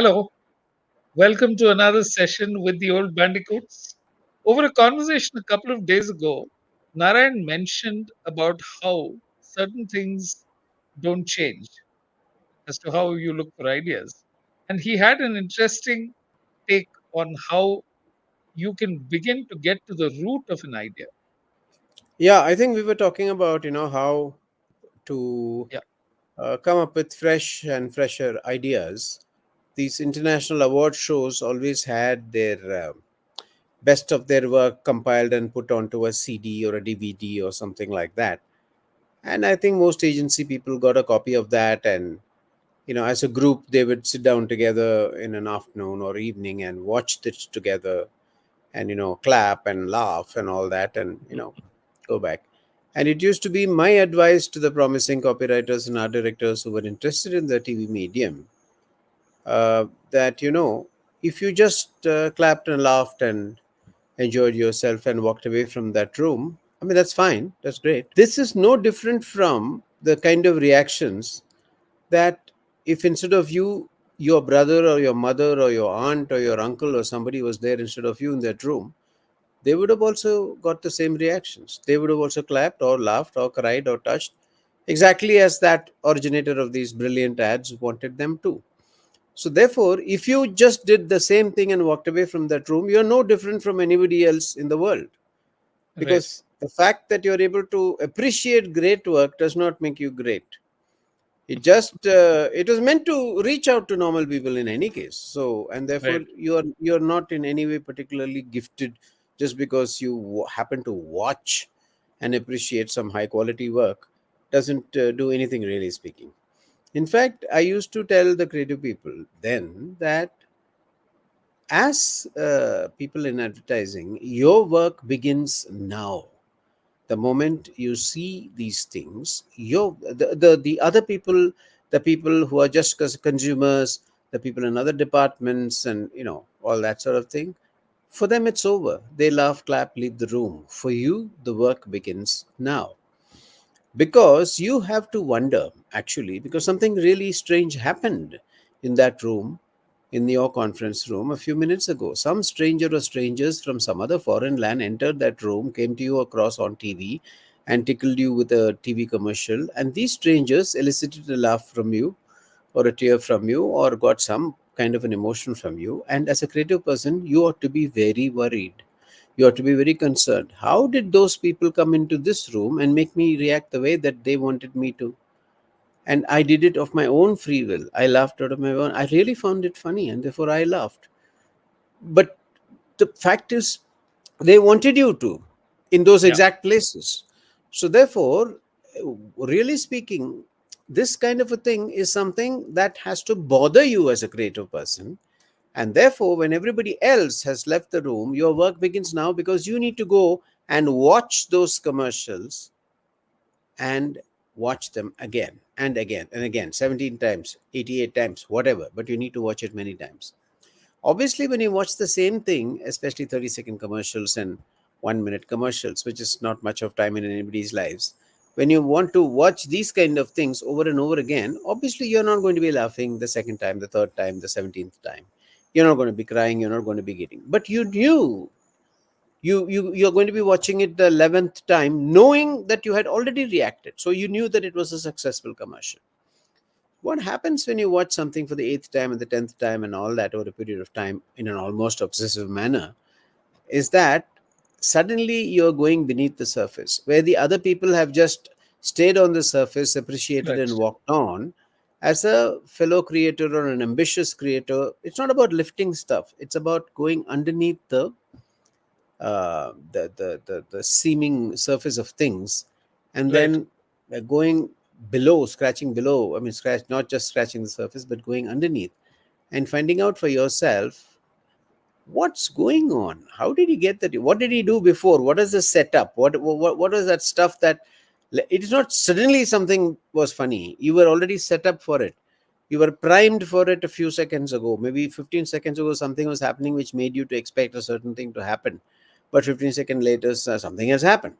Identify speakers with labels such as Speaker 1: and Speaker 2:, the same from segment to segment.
Speaker 1: Hello, welcome to another session with the Old Bandicoots. Over a conversation a couple of days ago, Narayan mentioned about how certain things don't change as to how you look for ideas. And he had an interesting take on how you can begin to get to the root of an idea.
Speaker 2: Yeah, I think we were talking about, how to
Speaker 1: Yeah,
Speaker 2: come up with fresh and fresher ideas. These international award shows always had their best of their work compiled and put onto a CD or a DVD or something like that. And I think most agency people got a copy of that. And, as a group, they would sit down together in an afternoon or evening and watch this together and, clap and laugh and all that. And, go back. And it used to be my advice to the promising copywriters and art directors who were interested in the TV medium that, if you just clapped and laughed and enjoyed yourself and walked away from that room, I mean, that's fine. That's great. This is no different from the kind of reactions that if instead of you, your brother or your mother or your aunt or your uncle or somebody was there instead of you in that room, they would have also got the same reactions. They would have also clapped or laughed or cried or touched, exactly as that originator of these brilliant ads wanted them to. So, therefore, if you just did the same thing and walked away from that room, you're no different from anybody else in the world.
Speaker 1: right,
Speaker 2: Because the fact that you're able to appreciate great work does not make you great. It was meant to reach out to normal people in any case. So, and therefore
Speaker 1: right.
Speaker 2: you're not in any way particularly gifted just because you happen to watch and appreciate some high quality work doesn't do anything, really speaking. In fact, I used to tell the creative people then that as people in advertising, your work begins now. The moment you see these things, the other people, the people who are just consumers, the people in other departments, and all that sort of thing, for them it's over. They laugh, clap, leave the room. For you, the work begins now, because you have to wonder, actually, because something really strange happened in that room, in your conference room a few minutes ago. Some stranger or strangers from some other foreign land entered that room, came to you across on TV, and tickled you with a TV commercial. And these strangers elicited a laugh from you, or a tear from you, or got some kind of an emotion from you. And as a creative person, you ought to be very worried. You ought to be very concerned. How did those people come into this room and make me react the way that they wanted me to? And I did it of my own free will. I laughed out of my own. I really found it funny, and therefore I laughed. But the fact is, they wanted you to in those
Speaker 1: Yeah,
Speaker 2: exact places. So, therefore, really speaking, this kind of a thing is something that has to bother you as a creative person. And therefore, when everybody else has left the room, your work begins now, because you need to go and watch those commercials and watch them again and again and again, 17 times, 88 times, whatever, but you need to watch it many times. Obviously, when you watch the same thing, especially 30-second commercials and 1 minute commercials, which is not much of time in anybody's lives, when you want to watch these kind of things over and over again, obviously you're not going to be laughing the second time, the third time, the 17th time. You're not going to be crying, you're not going to be getting. But you knew you're going to be watching it the 11th time, knowing that you had already reacted. So you knew that it was a successful commercial. What happens when you watch something for the eighth time and the 10th time and all that over a period of time in an almost obsessive manner is that suddenly you're going beneath the surface, where the other people have just stayed on the surface, appreciated,
Speaker 1: Right,
Speaker 2: and walked on. As a fellow creator or an ambitious creator, it's not about lifting stuff, it's about going underneath the seeming surface of things, and
Speaker 1: right.
Speaker 2: then going below, scratching below. I mean, scratch, not just scratching the surface, but going underneath and finding out for yourself what's going on. How did he get that? What did he do before? What is the setup? What was that stuff that it is not suddenly something was funny. You were already set up for it. You were primed for it a few seconds ago. Maybe 15 seconds ago, something was happening which made you to expect a certain thing to happen. But 15 seconds later, something has happened.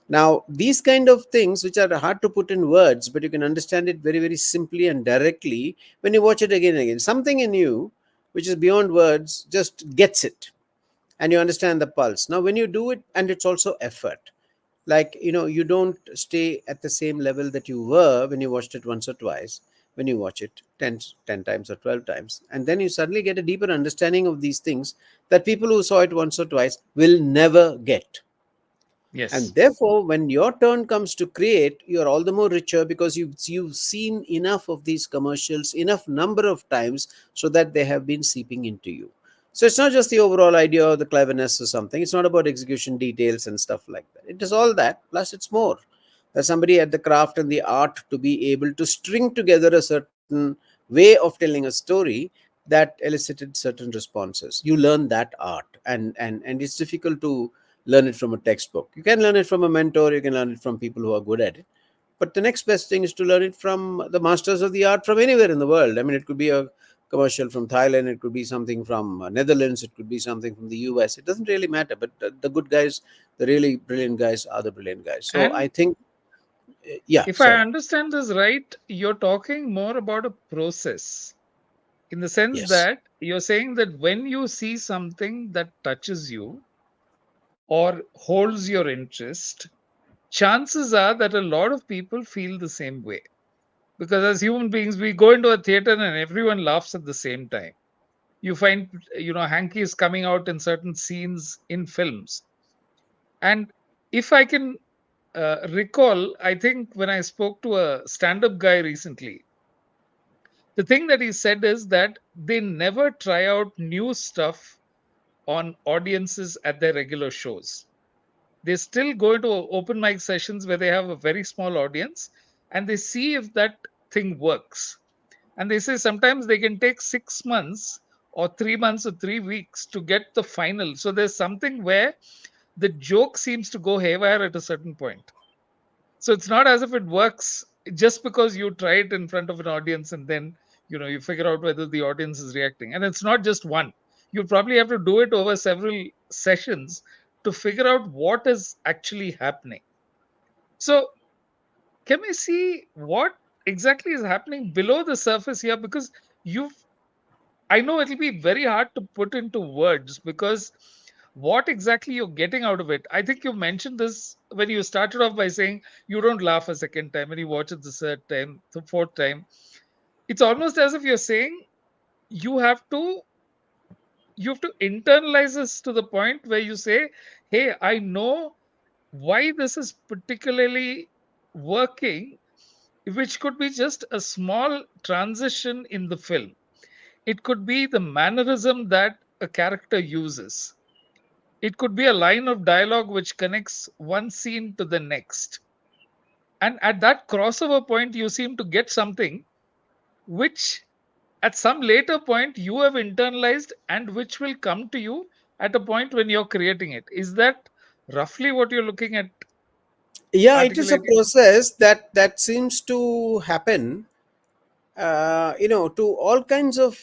Speaker 2: Now, these kind of things, which are hard to put in words, but you can understand it very, very simply and directly when you watch it again and again. Something in you, which is beyond words, just gets it, and you understand the pulse. Now, when you do it, and it's also effort. Like, you don't stay at the same level that you were when you watched it once or twice. When you watch it 10 times or 12 times, and then you suddenly get a deeper understanding of these things that people who saw it once or twice will never get. And
Speaker 1: Yes.
Speaker 2: therefore, when your turn comes to create, you're all the more richer because you've seen enough of these commercials enough number of times, so that they have been seeping into you. So it's not just the overall idea or the cleverness or something. It's not about execution details and stuff like that. It is all that, plus it's more. That somebody had the craft and the art to be able to string together a certain way of telling a story that elicited certain responses. You learn that art, and it's difficult to learn it from a textbook. You can learn it from a mentor, you can learn it from people who are good at it. But the next best thing is to learn it from the masters of the art from anywhere in the world. I mean, it could be a commercial from Thailand, it could be something from Netherlands, it could be something from the US. It doesn't really matter. But the good guys, the really brilliant guys, are the brilliant guys. So I
Speaker 1: And
Speaker 2: think, yeah,
Speaker 1: if I
Speaker 2: sorry.
Speaker 1: understand this right, you're talking more about a process, in the sense
Speaker 2: Yes.
Speaker 1: that you're saying that when you see something that touches you or holds your interest, chances are that a lot of people feel the same way. Because as human beings, we go into a theater and everyone laughs at the same time. You find, hankies coming out in certain scenes in films. And if I can recall, I think when I spoke to a stand up guy recently, the thing that he said is that they never try out new stuff on audiences at their regular shows. They still go into open mic sessions where they have a very small audience and they see if that thing works. And they say sometimes they can take 6 months or 3 months or 3 weeks to get the final. So there's something where the joke seems to go haywire at a certain point. So it's not as if it works just because you try it in front of an audience and then you figure out whether the audience is reacting. And it's not just one. You probably have to do it over several sessions to figure out what is actually happening. So can we see what exactly is happening below the surface here? Because you've I know it'll be very hard to put into words because what exactly you're getting out of it. I think you mentioned this when you started off by saying you don't laugh a second time when you watch it the third time, the fourth time. It's almost as if you're saying you have to you have to internalize this to the point where you say, "Hey, I know why this is particularly working," which could be just a small transition in the film. It could be the mannerism that a character uses. It could be a line of dialogue which connects one scene to the next. And at that crossover point, you seem to get something which at some later point you have internalized and which will come to you at a point when you're creating it. Is that roughly what you're looking at
Speaker 2: Yeah, it is a
Speaker 1: articulating?
Speaker 2: process that seems to happen, to all kinds of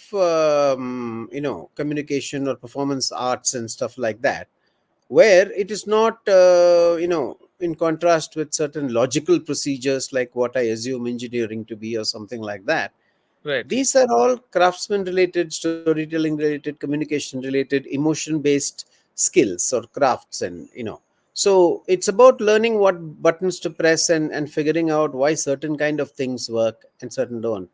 Speaker 2: communication or performance arts and stuff like that, where it is not in contrast with certain logical procedures like what I assume engineering to be or something like that.
Speaker 1: Right.
Speaker 2: These are all craftsman related, storytelling related, communication related, emotion based skills or crafts. And so it's about learning what buttons to press, and figuring out why certain kind of things work and certain don't.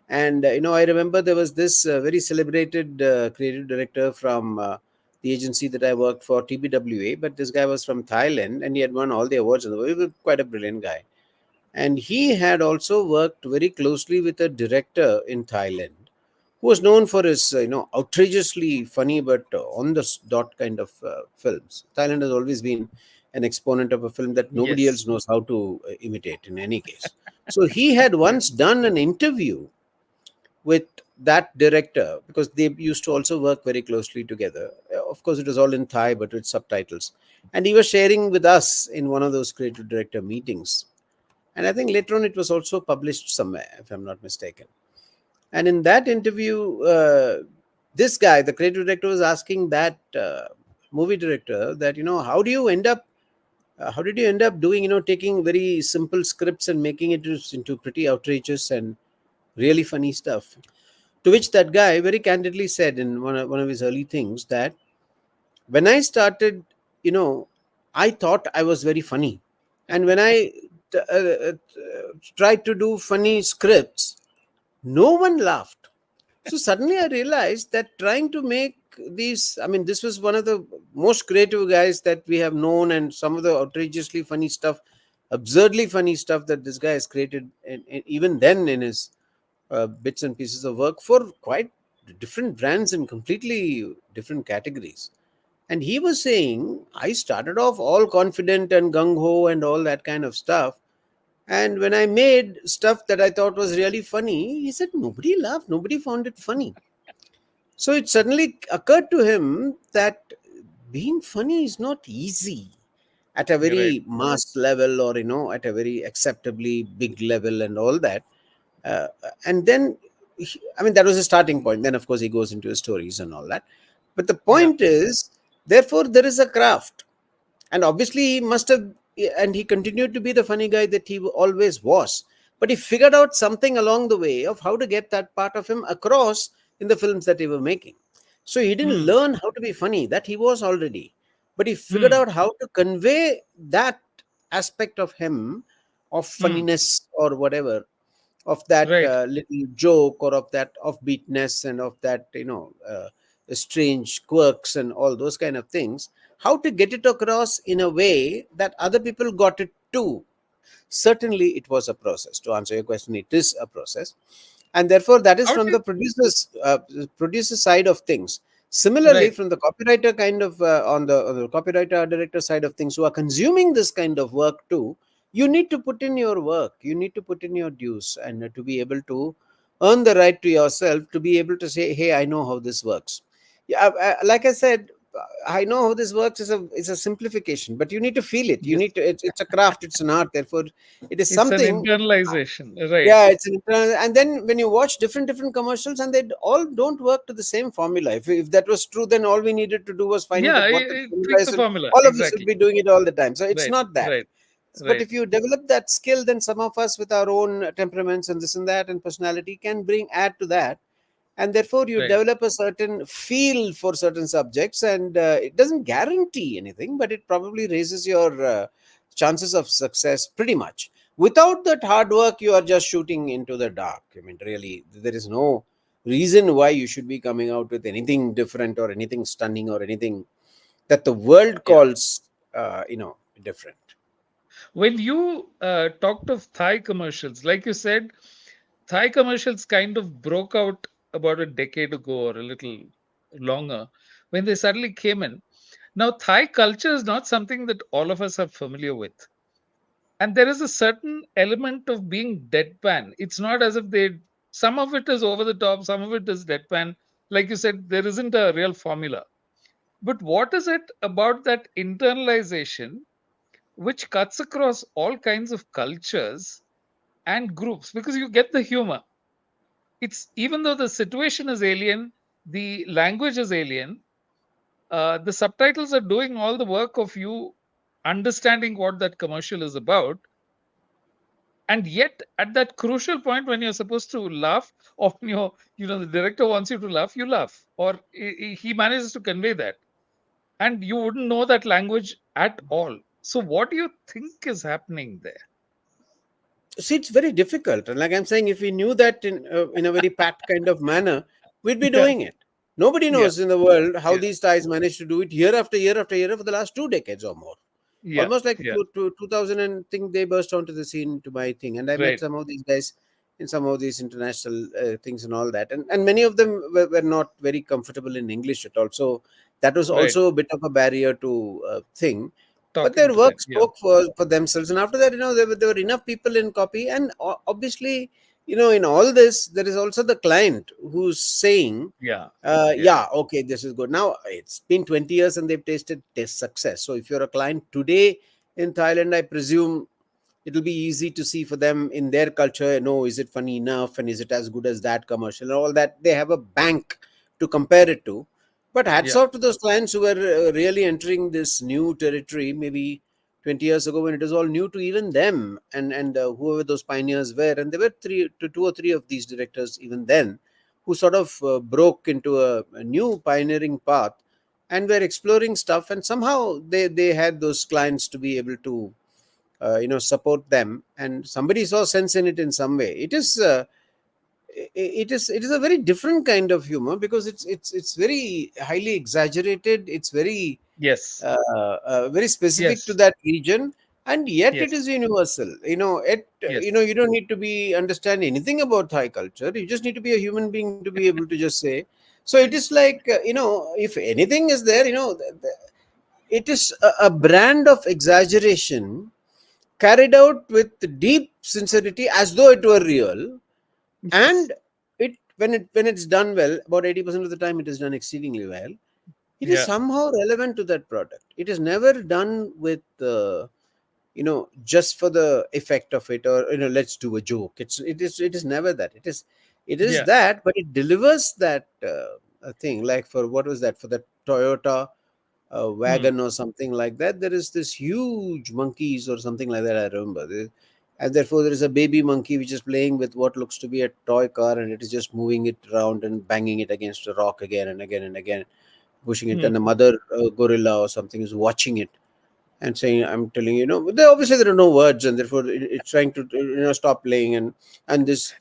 Speaker 2: And I remember there was this very celebrated creative director from the agency that I worked for, TBWA. But this guy was from Thailand, and he had won all the awards in the world. He was quite a brilliant guy, and he had also worked very closely with a director in Thailand who was known for his outrageously funny but on the dot kind of films. Thailand has always been an exponent of a film that nobody
Speaker 1: Yes.
Speaker 2: else knows how to imitate in any case. So he had
Speaker 1: Right.
Speaker 2: once done an interview with that director, because they used to also work very closely together. Of course, it was all in Thai but with subtitles. And he was sharing with us in one of those creative director meetings, and I think later on it was also published somewhere, if I'm not mistaken. And in that interview, this guy, the creative director, was asking that movie director that, how do you end up How did you end up doing, taking very simple scripts and making it into pretty outrageous and really funny stuff? To which that guy very candidly said in one of his early things that when I started, you know, I thought I was very funny. And when I tried to do funny scripts, no one laughed. So suddenly I realized that trying to make these, I mean, this was one of the most creative guys that we have known, and some of the outrageously funny stuff, absurdly funny stuff that this guy has created, and even then in his bits and pieces of work for quite different brands and completely different categories. And he was saying, I started off all confident and gung ho and all that kind of stuff. And when I made stuff that I thought was really funny, he said, nobody laughed, nobody found it funny. So it suddenly occurred to him that being funny is not easy at a
Speaker 1: You're right.
Speaker 2: very mass level, or, at a very acceptably big level and all that. Uh, and then, I mean, that was a starting point. Then, of course, he goes into his stories and all that. But the
Speaker 1: Yeah.
Speaker 2: point is, therefore, there is a craft, and obviously he must have, and he continued to be the funny guy that he always was, but he figured out something along the way of how to get that part of him across in the films that he were making. So he didn't
Speaker 1: Hmm.
Speaker 2: learn how to be funny, that he was already, but he figured
Speaker 1: Hmm.
Speaker 2: out how to convey that aspect of him, of
Speaker 1: Hmm.
Speaker 2: funniness or whatever, of that
Speaker 1: Right.
Speaker 2: little joke, or of that offbeatness, and of that, strange quirks and all those kind of things, how to get it across in a way that other people got it too. Certainly it was a process. To answer your question, it is a process, and therefore that is
Speaker 1: How
Speaker 2: from
Speaker 1: did
Speaker 2: the producer side of things. Similarly,
Speaker 1: right?
Speaker 2: from the copywriter kind of, on the copywriter director side of things, who are consuming this kind of work too, you need to put in your work, you need to put in your dues, and to be able to earn the right to yourself to be able to say, hey, I know how this works. Yeah, like I said, I know how this works is a simplification, but you need to feel it. You
Speaker 1: Yes.
Speaker 2: need to. It's a craft. It's an art. Therefore, it is
Speaker 1: It's an
Speaker 2: something.
Speaker 1: internalization. Right.
Speaker 2: Yeah, it's an internal. And then when you watch different commercials, and they all don't work to the same formula. If that was true, then all we needed to do was find
Speaker 1: Yeah.
Speaker 2: it at what the formula
Speaker 1: Tweak
Speaker 2: is,
Speaker 1: the
Speaker 2: and
Speaker 1: formula.
Speaker 2: all of us would
Speaker 1: Exactly.
Speaker 2: be doing it all the time. So it's
Speaker 1: Right.
Speaker 2: not that.
Speaker 1: Right.
Speaker 2: But
Speaker 1: Right.
Speaker 2: if you develop that skill, then some of us with our own temperaments and this and that and personality can bring add to that, and therefore you
Speaker 1: Right.
Speaker 2: develop a certain feel for certain subjects, and it doesn't guarantee anything, but it probably raises your chances of success pretty much. Without that hard work, you are just shooting into the dark. I mean, really, there is no reason why you should be coming out with anything different or anything stunning or anything that the world
Speaker 1: Yeah.
Speaker 2: calls different.
Speaker 1: When you talked of Thai commercials, like you said, Thai commercials kind of broke out about a decade ago or a little longer when they suddenly came in. Now, Thai culture is not something that all of us are familiar with. And there is a certain element of being deadpan. It's not as if some of it is over the top, some of it is deadpan. Like you said, there isn't a real formula. But what is it about that internalization which cuts across all kinds of cultures and groups? Because you get the humor. It's even though the situation is alien, the language is alien, the subtitles are doing all the work of you understanding what that commercial is about. And yet at that crucial point when you're supposed to laugh, or when the director wants you to laugh, you laugh, or he manages to convey that, and you wouldn't know that language at all. So what do you think is happening there?
Speaker 2: See, it's very difficult. And like I'm saying, if we knew that in a very packed kind of manner, we'd be
Speaker 1: Yeah.
Speaker 2: doing it. Nobody
Speaker 1: Yeah.
Speaker 2: knows in the world how
Speaker 1: Yeah.
Speaker 2: these guys managed to do it year after year after year for the last 2 decades or more.
Speaker 1: Yeah.
Speaker 2: Almost like
Speaker 1: Yeah.
Speaker 2: 2000, and think they burst onto the scene to my thing. And I met
Speaker 1: Right.
Speaker 2: some of these guys in some of these international things and all that. And many of them were not very comfortable in English at all. So that was
Speaker 1: Right.
Speaker 2: also a bit of a barrier to thing, but
Speaker 1: Talking
Speaker 2: their
Speaker 1: to them.
Speaker 2: work
Speaker 1: Yeah.
Speaker 2: spoke for themselves. And after that, there were enough people in copy, and obviously, in all this there is also the client who's saying,
Speaker 1: Yeah. Yeah.
Speaker 2: yeah, okay, this is good. Now it's been 20 years and they've tasted test success. So if you're a client today in Thailand, I presume it'll be easy to see for them in their culture, no, is it funny enough, and is it as good as that commercial and all that. They have a bank to compare it to. But hats
Speaker 1: Yeah.
Speaker 2: off to those clients who are really entering this new territory, maybe 20 years ago, when it was all new to even them, and whoever those pioneers were. And there were two or three of these directors even then, who sort of broke into a new pioneering path and were exploring stuff, and somehow they had those clients to be able to support them, and somebody saw sense in it in some way. It is a very different kind of humor, because it's very highly exaggerated. It's very specific to
Speaker 1: Yes.
Speaker 2: that region, and yet it
Speaker 1: Yes.
Speaker 2: is universal.
Speaker 1: Yes.
Speaker 2: You don't need to be understand anything about Thai culture. You just need to be a human being to be able to just say. So it is like, if anything is there, it is a brand of exaggeration carried out with deep sincerity, as though it were real.
Speaker 1: Yes.
Speaker 2: And when it's done well, about 80% of the time it is done exceedingly well. It is
Speaker 1: Yeah.
Speaker 2: somehow relevant to that product. It is never done with just for the effect of it, or let's do a joke. It is never that. It is
Speaker 1: Yeah.
Speaker 2: that, but it delivers that thing. Like, for what was that, for the Toyota
Speaker 1: Hmm.
Speaker 2: wagon or something like that, there is this huge monkeys or something like that, I remember. And therefore there is a baby monkey which is playing with what looks to be a toy car, and it is just moving it around and banging it against a rock again and again and again, pushing it. And the
Speaker 1: Hmm.
Speaker 2: mother gorilla or something is watching it and saying, I'm telling you, they obviously there are no words, and therefore it's trying to stop playing. And this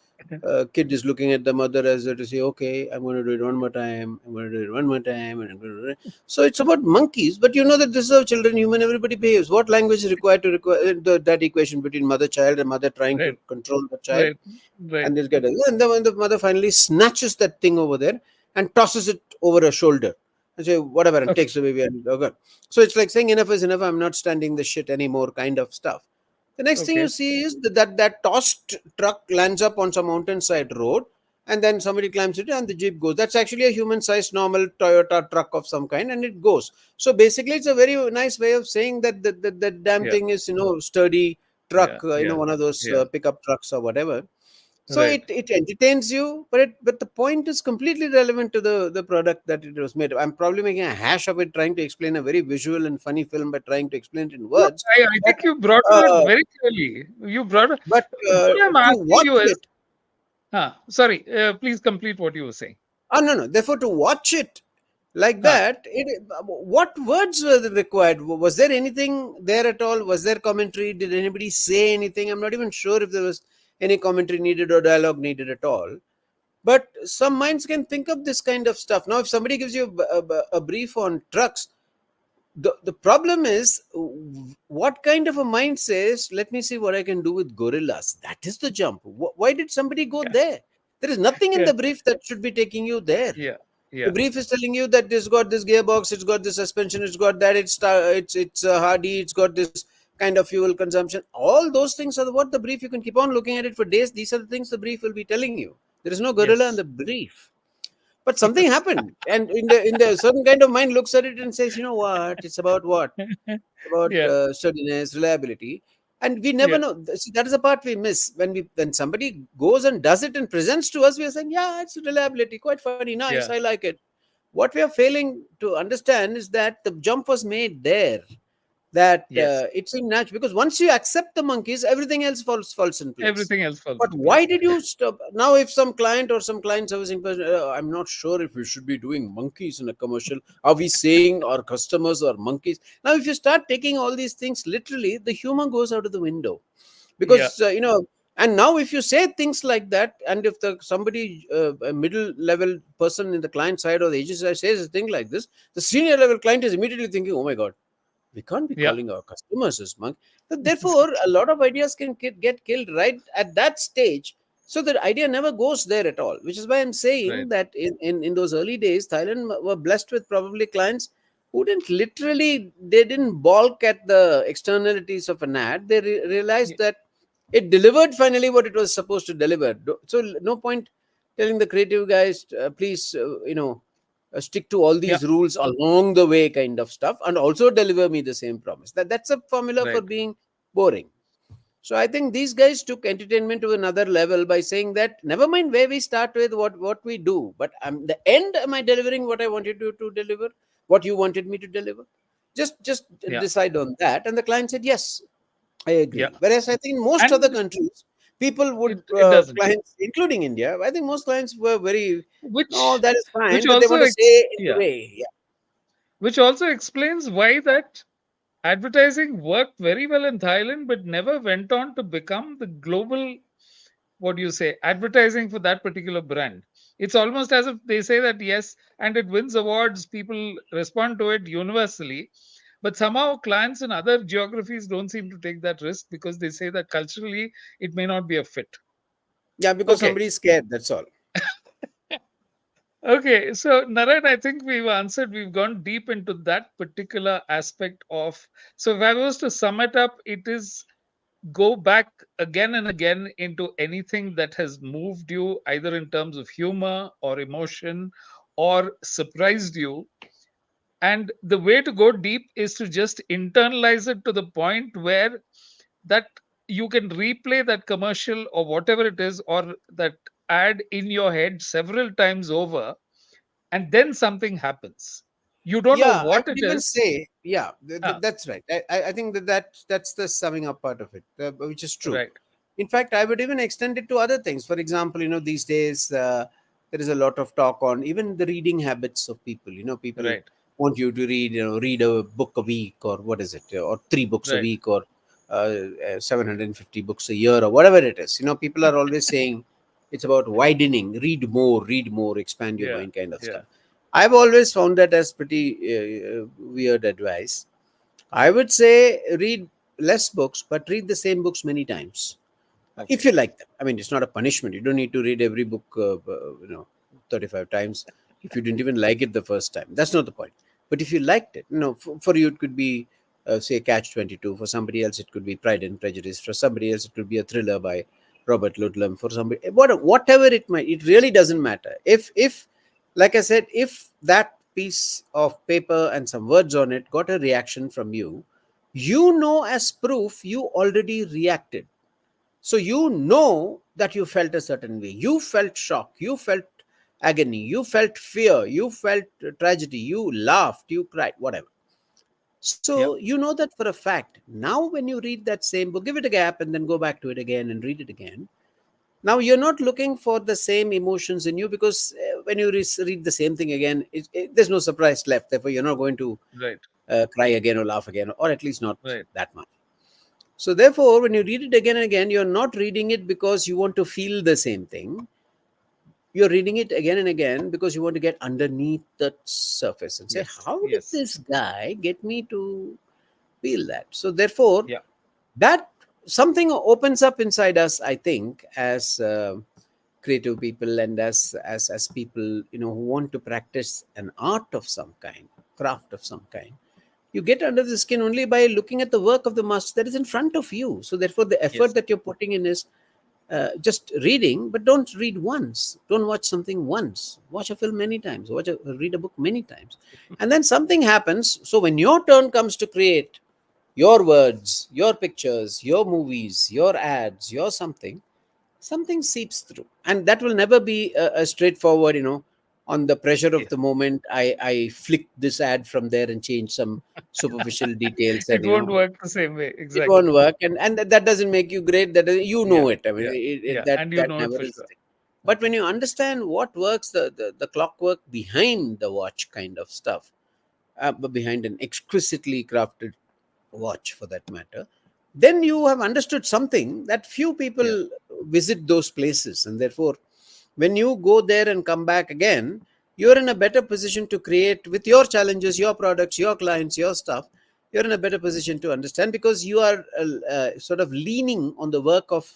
Speaker 2: kid is looking at the mother as though to say, okay, I'm going to do it one more time, I'm going to do it one more time, and I'm going to do it. So it's about monkeys, but you know that this is how children, human, everybody behaves. What language is required to require that equation between mother child and mother trying to
Speaker 1: Right.
Speaker 2: control the child?
Speaker 1: Right. Right.
Speaker 2: And they'll get it. And then when the mother finally snatches that thing over there and tosses it over her shoulder and say, whatever, and
Speaker 1: Okay.
Speaker 2: takes the baby. And okay. So it's like saying, enough is enough, I'm not standing this shit anymore, kind of stuff. The next thing you
Speaker 1: Okay.
Speaker 2: see is that tossed truck lands up on some mountainside road, and then somebody climbs it and the jeep goes. That's actually a human sized normal Toyota truck of some kind, and it goes. So basically, it's a very nice way of saying that the damn
Speaker 1: Yeah.
Speaker 2: thing is, sturdy truck,
Speaker 1: Yeah. Yeah.
Speaker 2: one of those
Speaker 1: Yeah.
Speaker 2: pickup trucks or whatever. So
Speaker 1: Right.
Speaker 2: it entertains you, but the point is completely relevant to the product that it was made. I'm probably making a hash of it, trying to explain a very visual and funny film by trying to explain it in
Speaker 1: No,
Speaker 2: words.
Speaker 1: I
Speaker 2: But
Speaker 1: think you brought it out
Speaker 2: uh,
Speaker 1: very clearly. You brought it.
Speaker 2: but
Speaker 1: What I'm
Speaker 2: to
Speaker 1: asking
Speaker 2: watch
Speaker 1: you is,
Speaker 2: it,
Speaker 1: sorry, please complete what you were saying.
Speaker 2: no. Therefore, to watch it like
Speaker 1: Huh.
Speaker 2: that, what words were required? Was there anything there at all? Was there commentary? Did anybody say anything? I'm not even sure if there was any commentary needed or dialogue needed at all. But some minds can think of this kind of stuff. Now, if somebody gives you a brief on trucks, the problem is, what kind of a mind says, let me see what I can do with gorillas. That is the jump. Why did somebody go
Speaker 1: Yeah.
Speaker 2: there? There is nothing in
Speaker 1: Yeah.
Speaker 2: the brief that should be taking you there.
Speaker 1: Yeah.
Speaker 2: The
Speaker 1: Yeah.
Speaker 2: brief is telling you that it's got this gearbox, it's got this suspension, it's got that, it's hardy, it's got this kind of fuel consumption. All those things are what the brief. You can keep on looking at it for days. These are the things the brief will be telling you. There is no gorilla in
Speaker 1: Yes.
Speaker 2: the brief. But something
Speaker 1: Yes.
Speaker 2: happened, and in the certain kind of mind looks at it and says, you know what? It's about what? About
Speaker 1: Yeah.
Speaker 2: steadiness, reliability, and we never
Speaker 1: Yeah.
Speaker 2: know. See, that is the part we miss when somebody goes and does it and presents to us. We are saying, yeah, it's reliability, quite funny, nice, I
Speaker 1: Yeah.
Speaker 2: like it. What we are failing to understand is that the jump was made there, that
Speaker 1: Yes.
Speaker 2: it's in natural, because once you accept the monkeys, everything else falls in place.
Speaker 1: Everything else falls
Speaker 2: But
Speaker 1: into
Speaker 2: why
Speaker 1: place.
Speaker 2: did you stop now? If some client or some client servicing person, I'm not sure if we should be doing monkeys in a commercial. Are we saying our customers are monkeys? Now, if you start taking all these things literally, the humor goes out of the window,
Speaker 1: Yeah.
Speaker 2: because and now if you say things like that, and if the somebody a middle level person in the client side or the agency side says a thing like this, the senior level client is immediately thinking, oh my god, we can't be
Speaker 1: Yeah.
Speaker 2: calling our customers as monk. So therefore, a lot of ideas can get killed right at that stage. So the idea never goes there at all, which is why I'm saying
Speaker 1: Right.
Speaker 2: that in those early days, Thailand were blessed with probably clients who they didn't balk at the externalities of an ad. They realized
Speaker 1: Yeah.
Speaker 2: that it delivered finally what it was supposed to deliver. So no point telling the creative guys, please, stick to all
Speaker 1: Yeah.
Speaker 2: these rules along the way, kind of stuff, and also deliver me the same promise. That's a formula for
Speaker 1: Right.
Speaker 2: being boring. So I think these guys took entertainment to another level by saying that never mind where we start with, what we do, but the end, am I delivering what I wanted to deliver, what you wanted me to deliver? Just
Speaker 1: Yeah.
Speaker 2: decide on that. And the client said, yes, I
Speaker 1: Yeah.
Speaker 2: agree. Whereas I think in most other
Speaker 1: And
Speaker 2: countries, people would,
Speaker 1: it doesn't.
Speaker 2: clients, including India, I think most clients were very, no,
Speaker 1: Which
Speaker 2: that is
Speaker 1: which
Speaker 2: fine, but they
Speaker 1: also
Speaker 2: want to say in the
Speaker 1: yeah.
Speaker 2: way. Yeah.
Speaker 1: Which also explains why that advertising worked very well in Thailand, but never went on to become the global, what do you say, advertising for that particular brand. It's almost as if they say that yes, and it wins awards, people respond to it universally. But somehow clients in other geographies don't seem to take that risk because they say that culturally it may not be a fit.
Speaker 2: Yeah, because
Speaker 1: Okay.
Speaker 2: somebody is scared. That's all.
Speaker 1: Okay, so Narayan, I think we've answered, we've gone deep into that particular aspect of. So, if I was to sum it up, it is go back again and again into anything that has moved you, either in terms of humor or emotion or surprised you. And the way to go deep is to just internalize it to the point where that you can replay that commercial or whatever it is, or that ad in your head several times over, and then something happens. You don't know
Speaker 2: Yeah, I
Speaker 1: what
Speaker 2: would
Speaker 1: it
Speaker 2: even
Speaker 1: is.
Speaker 2: say, yeah,
Speaker 1: Ah,
Speaker 2: that's right. I think that's the summing up part of it, which is true.
Speaker 1: right,
Speaker 2: In fact, I would even extend it to other things. For example, these days, there is a lot of talk on even the reading habits of people. People
Speaker 1: right,
Speaker 2: want you to read a book a week, or what is it, or 3 books a
Speaker 1: right.
Speaker 2: week, or 750 books a year, or whatever it is. People are always saying it's about widening, read more, expand your
Speaker 1: Yeah,
Speaker 2: mind, kind of
Speaker 1: yeah.
Speaker 2: stuff. I've always found that as pretty weird advice. I would say read less books, but read the same books many times if
Speaker 1: Okay.
Speaker 2: you like them. I mean, it's not a punishment. You don't need to read every book, 35 times if you didn't even like it the first time. That's not the point. But if you liked it, for you it could be, say, Catch 22. For somebody else, it could be Pride and Prejudice. For somebody else, it could be a thriller by Robert Ludlum. For somebody, whatever it might, it really doesn't matter. If, like I said, if that piece of paper and some words on it got a reaction from you, as proof you already reacted. So that you felt a certain way. You felt shock. You felt agony. You felt fear. You felt tragedy. You laughed. You cried, whatever.
Speaker 1: Yeah,
Speaker 2: So you know that for a fact. Now, when you read that same book, give it a gap and then go back to it again and read it again. Now, you're not looking for the same emotions in you because when you read the same thing again, there's no surprise left. Therefore, you're not going to
Speaker 1: right,
Speaker 2: cry again or laugh again, or at least not
Speaker 1: right.
Speaker 2: that much. So, therefore, when you read it again and again, you're not reading it because you want to feel the same thing. You're reading it again and again because you want to get underneath the surface and say,
Speaker 1: Yes,
Speaker 2: how did
Speaker 1: yes.
Speaker 2: this guy get me to feel that? So, therefore,
Speaker 1: Yeah,
Speaker 2: that something opens up inside us, I think, as creative people and as people, who want to practice an art of some kind, craft of some kind. You get under the skin only by looking at the work of the master that is in front of you. So therefore the effort
Speaker 1: yes.
Speaker 2: that you're putting in is just reading, but don't read once. Don't watch something once. Watch a film many times. Read a book many times. And then something happens. So when your turn comes to create your words, your pictures, your movies, your ads, your something seeps through, and that will never be a straightforward, on the pressure of
Speaker 1: Yes.
Speaker 2: the moment, I flick this ad from there and change some superficial details,
Speaker 1: It
Speaker 2: and
Speaker 1: won't work the same way.
Speaker 2: it
Speaker 1: Exactly.
Speaker 2: won't work, and that doesn't make you great. That you
Speaker 1: Yeah,
Speaker 2: know it. I mean,
Speaker 1: yeah, yeah.
Speaker 2: that
Speaker 1: And you
Speaker 2: that
Speaker 1: know it
Speaker 2: never
Speaker 1: for
Speaker 2: is
Speaker 1: sure.
Speaker 2: thing. But when you understand what works, the clockwork behind the watch kind of stuff, but behind an exquisitely crafted watch for that matter, then you have understood something that few
Speaker 1: Yeah.
Speaker 2: people visit those places. And therefore, when you go there and come back again, you're in a better position to create with your challenges, your products, your clients, your stuff. You're in a better position to understand because you are sort of leaning on the work of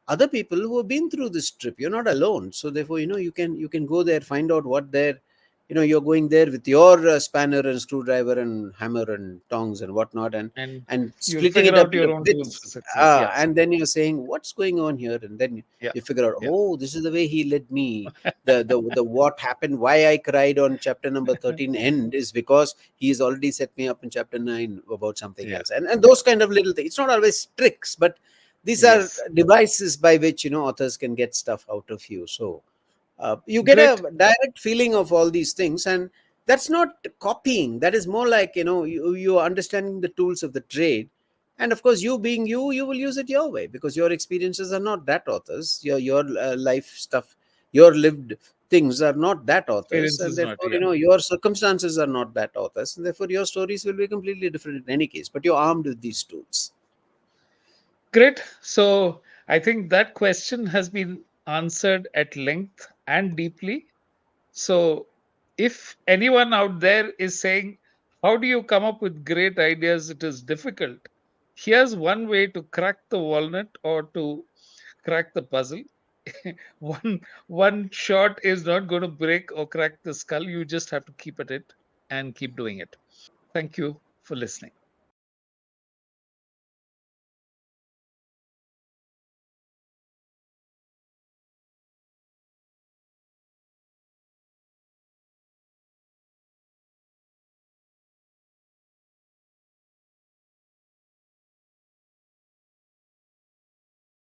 Speaker 2: other people who have been through this trip. You're not alone. So therefore, you can go there, find out what they're, you're going there with your spanner and screwdriver and hammer and tongs and whatnot, and
Speaker 1: And you'll
Speaker 2: splitting
Speaker 1: figure
Speaker 2: it up
Speaker 1: out
Speaker 2: into
Speaker 1: your own tools for
Speaker 2: bits.
Speaker 1: success. Yeah,
Speaker 2: And then you're saying what's going on here, and then
Speaker 1: yeah,
Speaker 2: you figure out,
Speaker 1: yeah.
Speaker 2: oh, this is the way he led me. The what happened, why I cried on chapter number 13 end is because he's already set me up in chapter 9 about something
Speaker 1: Yeah.
Speaker 2: else, and those kind of little things. It's not always tricks, but these are
Speaker 1: Yes.
Speaker 2: devices by which authors can get stuff out of you. So you get
Speaker 1: Great.
Speaker 2: a direct feeling of all these things, and That's not copying. That is more like, you are understanding the tools of the trade. And of course, you being you, you will use it your way, because your experiences are not that authors. Your life stuff, your lived things are not that authors,
Speaker 1: Experience
Speaker 2: and
Speaker 1: is not,
Speaker 2: therefore,
Speaker 1: yeah.
Speaker 2: your circumstances are not that authors, and therefore your stories will be completely different in any case, but you're armed with these tools.
Speaker 1: Great. So I think that question has been answered at length and deeply. So if anyone out there is saying, how do you come up with great ideas? It is difficult. Here's one way to crack the walnut or to crack the puzzle. One shot is not going to break or crack the skull. You just have to keep at it and keep doing it. Thank you for listening.